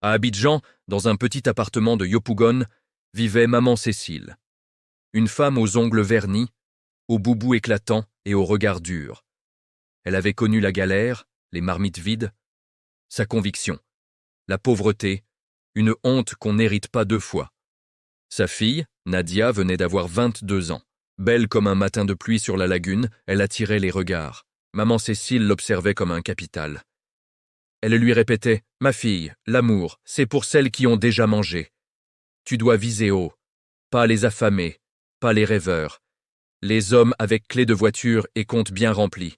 À Abidjan, dans un petit appartement de Yopougon, vivait maman Cécile. Une femme aux ongles vernis, aux boubous éclatants et au regard dur. Elle avait connu la galère, les marmites vides, sa conviction, la pauvreté, une honte qu'on n'hérite pas deux fois. Sa fille, Nadia, venait d'avoir 22 ans. Belle comme un matin de pluie sur la lagune, elle attirait les regards. Maman Cécile l'observait comme un capital. Elle lui répétait « Ma fille, l'amour, c'est pour celles qui ont déjà mangé. Tu dois viser haut, pas les affamés, pas les rêveurs. Les hommes avec clé de voiture et compte bien remplis. »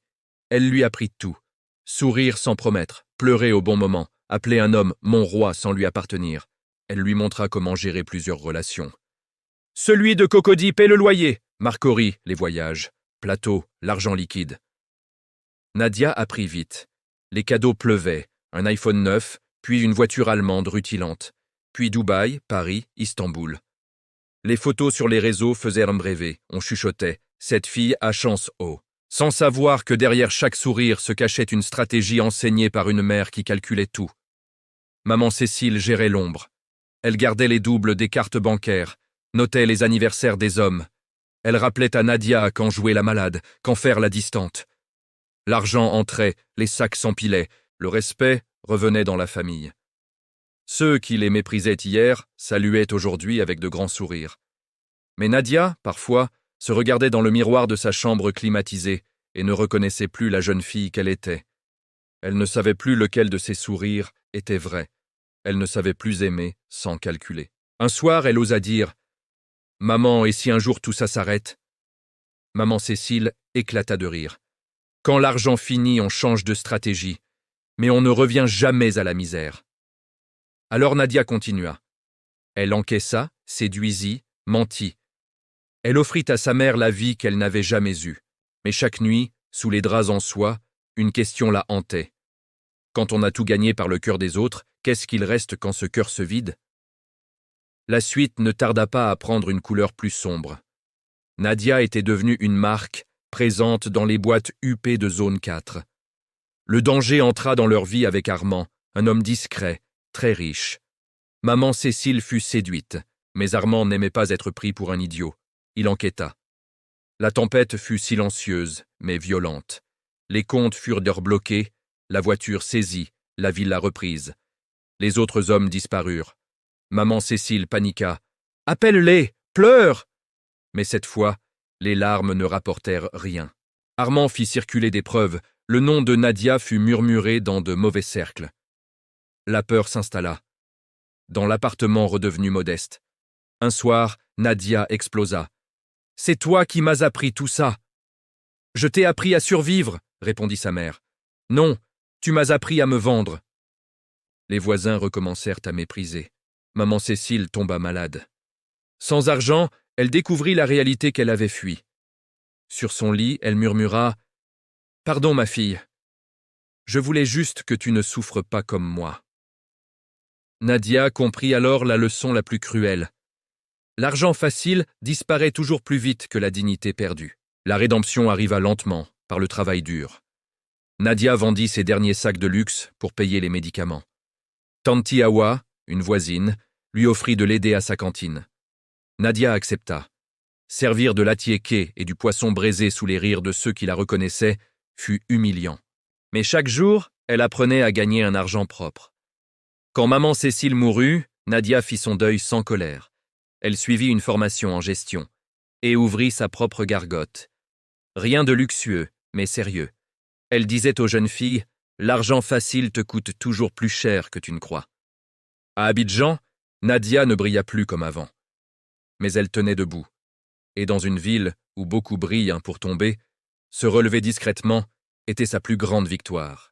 Elle lui apprit tout. Sourire sans promettre, pleurer au bon moment, appeler un homme « mon roi » sans lui appartenir. Elle lui montra comment gérer plusieurs relations. Celui de Cocody paie le loyer, Marcory, les voyages, Plateau, l'argent liquide. Nadia apprit vite. Les cadeaux pleuvaient, un iPhone 9, puis une voiture allemande rutilante, puis Dubaï, Paris, Istanbul. Les photos sur les réseaux faisaient rêver, on chuchotait « Cette fille a chance haut », sans savoir que derrière chaque sourire se cachait une stratégie enseignée par une mère qui calculait tout. Maman Cécile gérait l'ombre. Elle gardait les doubles des cartes bancaires, notait les anniversaires des hommes. Elle rappelait à Nadia quand jouer la malade, quand faire la distante. L'argent entrait, les sacs s'empilaient, le respect revenait dans la famille. Ceux qui les méprisaient hier saluaient aujourd'hui avec de grands sourires. Mais Nadia, parfois, se regardait dans le miroir de sa chambre climatisée et ne reconnaissait plus la jeune fille qu'elle était. Elle ne savait plus lequel de ses sourires était vrai. Elle ne savait plus aimer sans calculer. Un soir, elle osa dire « Maman, et si un jour tout ça s'arrête ?» Maman Cécile éclata de rire. Quand l'argent finit, on change de stratégie, mais on ne revient jamais à la misère. Alors Nadia continua. Elle encaissa, séduisit, mentit. Elle offrit à sa mère la vie qu'elle n'avait jamais eue. Mais chaque nuit, sous les draps en soie, une question la hantait. Quand on a tout gagné par le cœur des autres, qu'est-ce qu'il reste quand ce cœur se vide? La suite ne tarda pas à prendre une couleur plus sombre. Nadia était devenue une marque, présente dans les boîtes huppées de zone 4. Le danger entra dans leur vie avec Armand, un homme discret, très riche. Maman Cécile fut séduite, mais Armand n'aimait pas être pris pour un idiot. Il enquêta. La tempête fut silencieuse, mais violente. Les comptes furent bloqués, la voiture saisie, la villa reprise. Les autres hommes disparurent. Maman Cécile paniqua. « Appelle-les, pleure !» Mais cette fois, les larmes ne rapportèrent rien. Armand fit circuler des preuves. Le nom de Nadia fut murmuré dans de mauvais cercles. La peur s'installa. Dans l'appartement redevenu modeste. Un soir, Nadia explosa. « C'est toi qui m'as appris tout ça !»« Je t'ai appris à survivre !» répondit sa mère. « Non, tu m'as appris à me vendre !» Les voisins recommencèrent à mépriser. Maman Cécile tomba malade. Sans argent, elle découvrit la réalité qu'elle avait fui. Sur son lit, elle murmura « Pardon, ma fille. Je voulais juste que tu ne souffres pas comme moi. » Nadia comprit alors la leçon la plus cruelle. L'argent facile disparaît toujours plus vite que la dignité perdue. La rédemption arriva lentement, par le travail dur. Nadia vendit ses derniers sacs de luxe pour payer les médicaments. Tanti Awa, une voisine, lui offrit de l'aider à sa cantine. Nadia accepta. Servir de l'attiéké et du poisson braisé sous les rires de ceux qui la reconnaissaient fut humiliant. Mais chaque jour, elle apprenait à gagner un argent propre. Quand maman Cécile mourut, Nadia fit son deuil sans colère. Elle suivit une formation en gestion et ouvrit sa propre gargote. Rien de luxueux, mais sérieux. Elle disait aux jeunes filles « L'argent facile te coûte toujours plus cher que tu ne crois. » À Abidjan, Nadia ne brilla plus comme avant. Mais elle tenait debout. Et dans une ville où beaucoup brillent pour tomber, se relever discrètement était sa plus grande victoire.